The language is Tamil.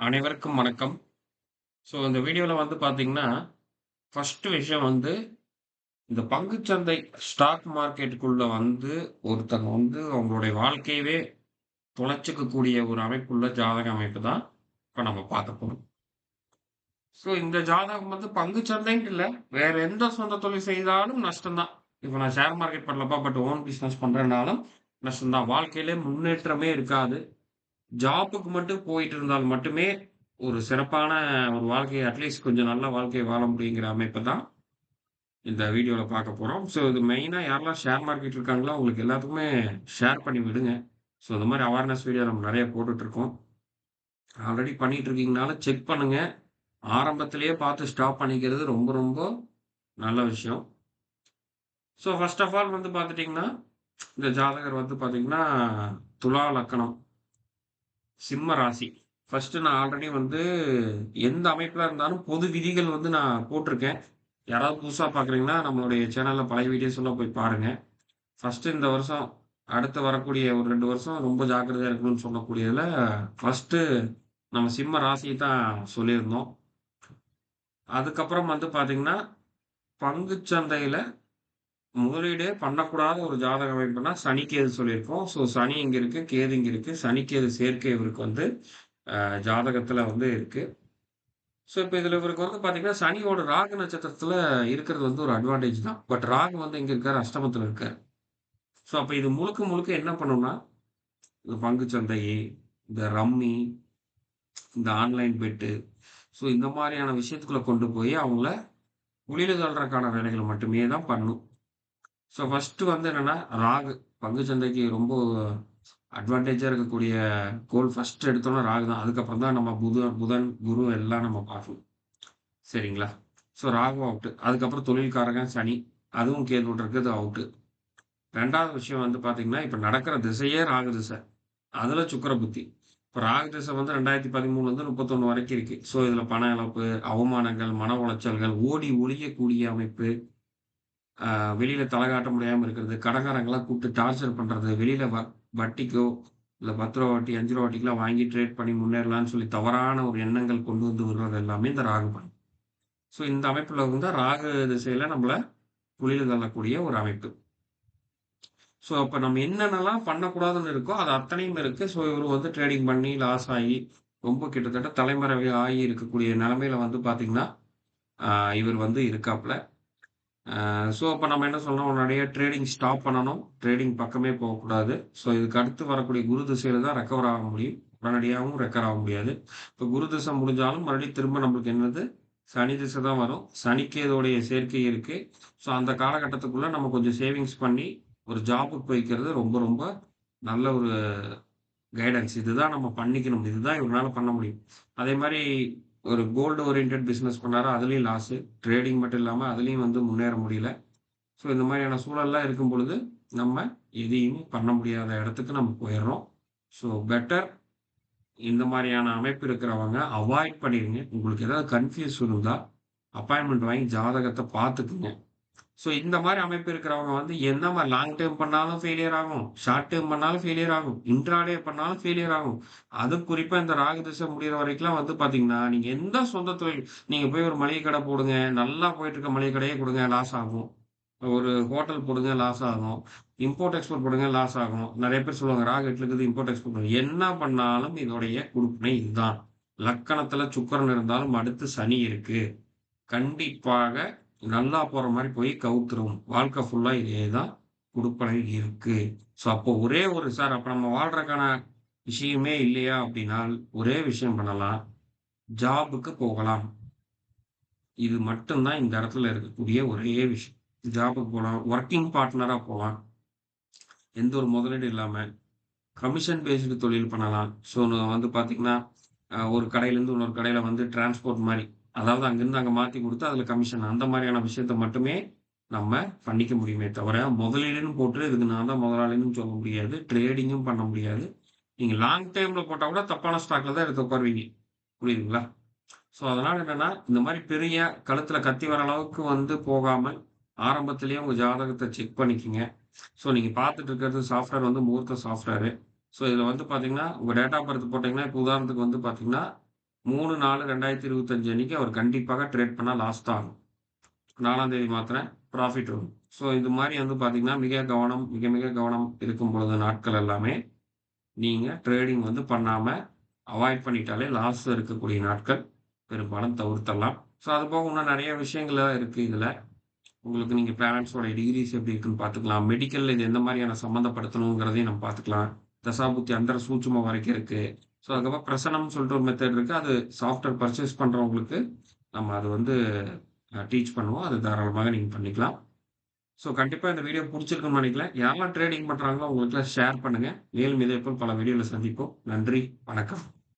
அனைவருக்கும் வணக்கம். இந்த வீடியோல வந்து பார்த்தீங்கன்னா, ஃபர்ஸ்ட் விஷயம் வந்து இந்த பங்குச்சந்தை ஸ்டாக் மார்க்கெட்டுக்குள்ள வந்து ஒருத்தங்க வந்து அவங்களுடைய வாழ்க்கையவே தொலைச்சுக்கக்கூடிய ஒரு அமைப்புள்ள ஜாதக அமைப்பு தான் இப்ப நம்ம பார்க்க போறோம். இந்த ஜாதகம் வந்து பங்குச்சந்தைன்ட்டு இல்ல, வேற எந்த சொந்த தொழில் செய்தாலும் நஷ்டம் தான். இப்ப நான் ஷேர் மார்க்கெட் பண்ணலப்பா, பட் ஓன் பிசினஸ் பண்றேன்னாலும் நஷ்டம் தான். வாழ்க்கையிலே முன்னேற்றமே இருக்காது. ஜாப்புக்கு மட்டும் போயிட்டு இருந்தால் மட்டுமே, ஒரு சிறப்பான ஒரு வாழ்க்கைய அட்லீஸ்ட் கொஞ்சம் நல்ல வாழ்க்கைய வாழ முடியுங்கிற அமைப்ப தான் இந்த வீடியோல பார்க்க போறோம். இது மெயினா யாரெல்லாம் ஷேர் மார்க்கெட் இருக்காங்களோ, அவங்களுக்கு எல்லாத்துக்குமே ஷேர் பண்ணி விடுங்க. இந்த மாரி அவேர்னஸ் வீடியோ நம்ம நெறைய போட்டுட்டு இருக்கோம். ஆல்ரெடி பண்ணிட்டு இருக்கீங்கனாலும் செக் பண்ணுங்க. ஆரம்பத்திலேயே பார்த்து ஸ்டாப் பண்ணிக்கிறது ரொம்ப ரொம்ப நல்ல விஷயம். ஃபர்ஸ்ட் ஆஃப் ஆல் வந்து பார்த்துட்டீங்கன்னா, இந்த ஜாதகர் வந்து பார்த்தீங்கன்னா, துலா லக்னம். சிம்ம ராசி. ஃபர்ஸ்ட்டு நான் ஆல்ரெடி வந்து எந்த அமைப்புல இருந்தாலும் பொது விதிகள் வந்து நான் போட்டிருக்கேன். யாராவது புதுசா பார்க்குறீங்கன்னா, நம்மளுடைய சேனல்ல பழைய வீடியோஸ் எல்லாம் போய் பாருங்க. ஃபர்ஸ்ட்டு இந்த வருஷம், அடுத்து வரக்கூடிய ஒரு 2 வருஷம் ரொம்ப ஜாக்கிரதையா இருக்கணும்னு சொல்லக்கூடியதுல, ஃபர்ஸ்ட்டு நம்ம சிம்ம ராசிய தான் சொல்லியிருந்தோம். அதுக்கப்புறம் வந்து பார்த்தீங்கன்னா, பங்குச் சந்தையில முதலீடே பண்ணக்கூடாத ஒரு ஜாதக அமைப்புன்னா, சனி, கேது சொல்லியிருக்கோம். சனி இங்க இருக்கு, கேது இங்க இருக்கு. சனி, கேது சேர்க்கை இவருக்கு வந்து ஜாதகத்துல வந்து இருக்கு. இப்ப இதுல இவருக்கு வந்து பாத்தீங்கன்னா, சனியோட ராகு நட்சத்திரத்துல இருக்கிறது வந்து ஒரு அட்வான்டேஜ் தான். பட் ராகு வந்து எங்க இருக்காரு? அஷ்டமத்துல இருக்காரு. அப்ப இது முழுக்க முழுக்க என்ன பண்ணும்னா, இந்த பங்குச்சந்தை, இந்த ரம்மி, இந்த ஆன்லைன் பெட்டு, இந்த மாரியான விஷயத்துக்குள்ள கொண்டு போய் அவங்கள குழியில தள்றதுக்கான வேலைகள மட்டுமே தான் பண்ணும். ஃபர்ஸ்ட்டு வந்து என்னன்னா, ராகு பங்குச்சந்தைக்கு ரொம்ப அட்வான்டேஜா இருக்கக்கூடிய கோள் ஃபர்ஸ்ட் எடுத்தோனே ராகு தான். அதுக்கப்புறம் தான் நம்ம புதன், குரு எல்லாம் நம்ம பார்க்கணும். சரிங்களா? ராகு அவுட்டு. அதுக்கப்புறம் தொழில்காரகன் சனி. அதுவும் கேது இருக்கிறது அவுட்டு. 2வது விஷயம் வந்து பார்த்தீங்கன்னா, இப்ப நடக்கிற திசையே ராகு திசை. அதுல சுக்கிர புத்தி. இப்ப ராகு திசை வந்து 2013 31 வரைக்கும் இருக்கு. இதுல பண இழப்பு, அவமானங்கள், மன உளைச்சல்கள், ஓடி ஒளியக்கூடிய அமைப்பு, வெளியில தல காட்ட முடியாம இருக்கிறது, கடன்காரங்கலாம் கூப்பிட்டு டார்ச்சர் பண்றது, வெளியில வட்டிக்கோ, இல்ல ரூ. 10 வட்டி, ரூ. 5 வட்டிக்கெல்லாம் வாங்கி ட்ரேட் பண்ணி முன்னேறலாம்னு சொல்லி தவறான ஒரு எண்ணங்கள் கொண்டு வந்து விடுறது எல்லாமே இந்த ராகு பண்ணும். இந்த அமைப்புல வந்து ராகு திசையில நம்மள குழியில தள்ளக்கூடிய ஒரு அமைப்பு. அப்ப நம்ம என்னென்னலாம் பண்ணக்கூடாதுன்னு இருக்கோ, அது அத்தனையும் இருக்கு. இவரு வந்து ட்ரேடிங் பண்ணி லாஸ் ஆகி, ரொம்ப கிட்டத்தட்ட தலைமறைவு ஆகி இருக்கக்கூடிய நிலைமையில வந்து பார்த்தீங்கன்னா, அ இவர் வந்து இருக்காப்ல. அப்ப நம்ம என்ன சொல்லணும், உடனடியா ட்ரேடிங் ஸ்டாப் பண்ணணும். ட்ரேடிங் பக்கமே போகக்கூடாது. இதுக்கு அடுத்து வரக்கூடிய குரு திசையில தான் ரெக்கவர் ஆக முடியும். உடனடியாவும் ரெக்கவர் ஆக முடியாது. இப்ப குரு திசை முடிஞ்சாலும் மறுபடியும் திரும்ப நம்மளுக்கு என்னது, சனி திசை தான் வரும். சனிக்கு இதோடைய சேர்க்கை இருக்கு. அந்த காலகட்டத்துக்குள்ள நம்ம கொஞ்சம் சேவிங்ஸ் பண்ணி, ஒரு ஜாப்க்கு போய்க்கிறது ரொம்ப ரொம்ப நல்ல ஒரு கைடன்ஸ். இதுதான் நம்ம பண்ணிக்கணும். இதுதான் இவரால பண்ண முடியும். அதே மாரி ஒரு கோல்டு ஓரியன்டட் பிசினஸ் பண்ணாரு. அதுலயும் லாஸு. ட்ரேடிங் மட்டும் இல்லாம அதுலயும் வந்து முன்னேற முடியல. இந்த மாரியான சூழல்லாம் இருக்கும் பொழுது, நம்ம எதையும் பண்ண முடியாத இடத்துக்கு நம்ம போயிர்றோம். பெட்டர் இந்த மாரியான அமைப்பு இருக்கிறவங்க அவாய்ட் பண்ணிருங்க. உங்களுக்கு ஏதாவது கன்ஃப்யூஸ் இருந்தா, அப்பாயின்ட்மென்ட் வாங்கி ஜாதகத்த பார்த்துக்குங்க. இந்த மாரி அமைப்பு இருக்கிறவங்க வந்து எந்த மாரி லாங் டெர்ம் பண்ணாலும் ஃபெயிலியர் ஆகும். ஷார்ட் டெர்ம் பண்ணாலும் ஃபெயிலியர் ஆகும். இன்ட்ராடே பண்ணாலும் ஃபெயிலியர் ஆகும். அதுவும் குறிப்பா இந்த ராகு திசை முடியிற வரைக்கும்லாம் வந்து பார்த்தீங்கன்னா, நீங்க எந்த சொந்த தொழில் நீங்க போய் ஒரு மளிகை கடை போடுங்க. நல்லா போயிட்டு இருக்க மளிகை கடையே குடுங்க லாஸ் ஆகும். ஒரு ஹோட்டல் போடுங்க லாஸ் ஆகும். இம்போர்ட், எக்ஸ்போர்ட் போடுங்க லாஸ் ஆகும். நெறைய பேர் சொல்லுவாங்க ராகு எட்டுல இருக்குது இம்போர்ட், எக்ஸ்போர்ட் பண்ணுங்க. என்ன பண்ணாலும் இதோடைய குடுப்பினை இதுதான். லக்கணத்துல சுக்கிரன் இருந்தாலும் அடுத்து சனி இருக்கு. கண்டிப்பாக நல்லா போற மாரி போய் கவுத்துரும். வாழ்க்கை ஃபுல்லா இதேதான் குடுப்பனை இருக்கு. அப்போ ஒரே ஒரு சார் அப்ப நம்ம வாழ்றதுக்கான விஷயமே இல்லையா அப்படின்னால், ஒரே விஷயம் பண்ணலாம். ஜாப்க்கு போகலாம். இது மட்டும் தான் இந்த இடத்துல இருக்கக்கூடிய ஒரே விஷயம். ஜாப்க்கு போலாம். வொர்க்கிங் பார்ட்னரா போலாம். எந்த ஒரு முதலீடும் இல்லாம. கமிஷன் பேஸ்டு தொழில் பண்ணலாம். வந்து பார்த்தீங்கன்னா, ஒரு கடையிலேருந்து இன்னொரு கடையில வந்து டிரான்ஸ்போர்ட் மாரி. அதாவது அங்கிருந்து அங்க மாத்தி குடுத்து, அதுல கமிஷன் அந்த மாரியான விஷயத்த மட்டுமே நம்ம பண்ணிக்க முடியுமே தவிர, முதலீடுன்னு போட்டு இதுக்கு நான் தான் முதலாளின்னு சொல்ல முடியாது. ட்ரேடிங்கும் பண்ண முடியாது. நீங்க லாங் டெர்ம்ல போட்டா கூட தப்பான ஸ்டாக்ல தான் எடுத்து உட்காருவீங்க. புரியுதுங்களா? அதனால என்னன்னா, இந்த மாரி பெரிய கழுத்துல கத்தி வர அளவுக்கு வந்து போகாமல், ஆரம்பத்திலேயே உங்க ஜாதகத்த செக் பண்ணிக்கங்க. நீங்க பார்த்துட்டு இருக்கிறது சாஃப்ட்வேர் வந்து முகூர்த்த சாஃப்ட்வேரு. இதுல வந்து பார்த்தீங்கன்னா, உங்க டேட் ஆஃப் பர்த் போட்டீங்கன்னா, இப்ப உதாரணத்துக்கு வந்து பார்த்தீங்கன்னா, 3/4/2025 அன்னைக்கு அவர் கண்டிப்பாக ட்ரேட் பண்ணா லாஸ் தான் ஆகும். 4ஆம் தேதி மாத்திரம் ப்ராஃபிட் வரும். ஸோ இது மாரி வந்து பார்த்தீங்கன்னா, மிக மிக கவனம் இருக்கும் பொழுது நாட்கள் எல்லாமே, நீங்க ட்ரேடிங் வந்து பண்ணாம அவாய்ட் பண்ணிட்டாலே லாஸ் இருக்கக்கூடிய நாட்கள் பெரும்பாலும் தவிர்த்தரலாம். ஸோ அதுபோக இன்னும் நெறைய விஷயங்கள்லாம் இருக்கு இதுல. உங்களுக்கு நீங்க பேரண்ட்ஸோட டிகிரிஸ் எப்படி இருக்குன்னு பார்த்துக்கலாம். மெடிக்கல்ல இது எந்த மாரியான சம்மந்தப்படுத்தணுங்கிறதையும் நம்ம பார்த்துக்கலாம். தசாபுத்தி அந்தர சூட்சுமம் வரைக்கும் இருக்கு. ஸோ அதுக்கப்புறம் பிரசனம்னு சொல்லிட்டு ஒரு மெத்தட் இருக்கு. அது சாஃப்ட்வேர் பர்ச்சேஸ் பண்றவங்களுக்கு நம்ம அது வந்து டீச் பண்ணுவோம். அது தாராளமாக நீங்க பண்ணிக்கலாம். ஸோ கண்டிப்பா இந்த வீடியோ புடிச்சிருக்கும்னு நெனைக்கிறேன். யாரெல்லாம் ட்ரேடிங் பண்றாங்களோ அவங்களுக்கெல்லாம் ஷேர் பண்ணுங்க. மேலும் இதேபோல் பல வீடியோல சந்திப்போம். நன்றி, வணக்கம்.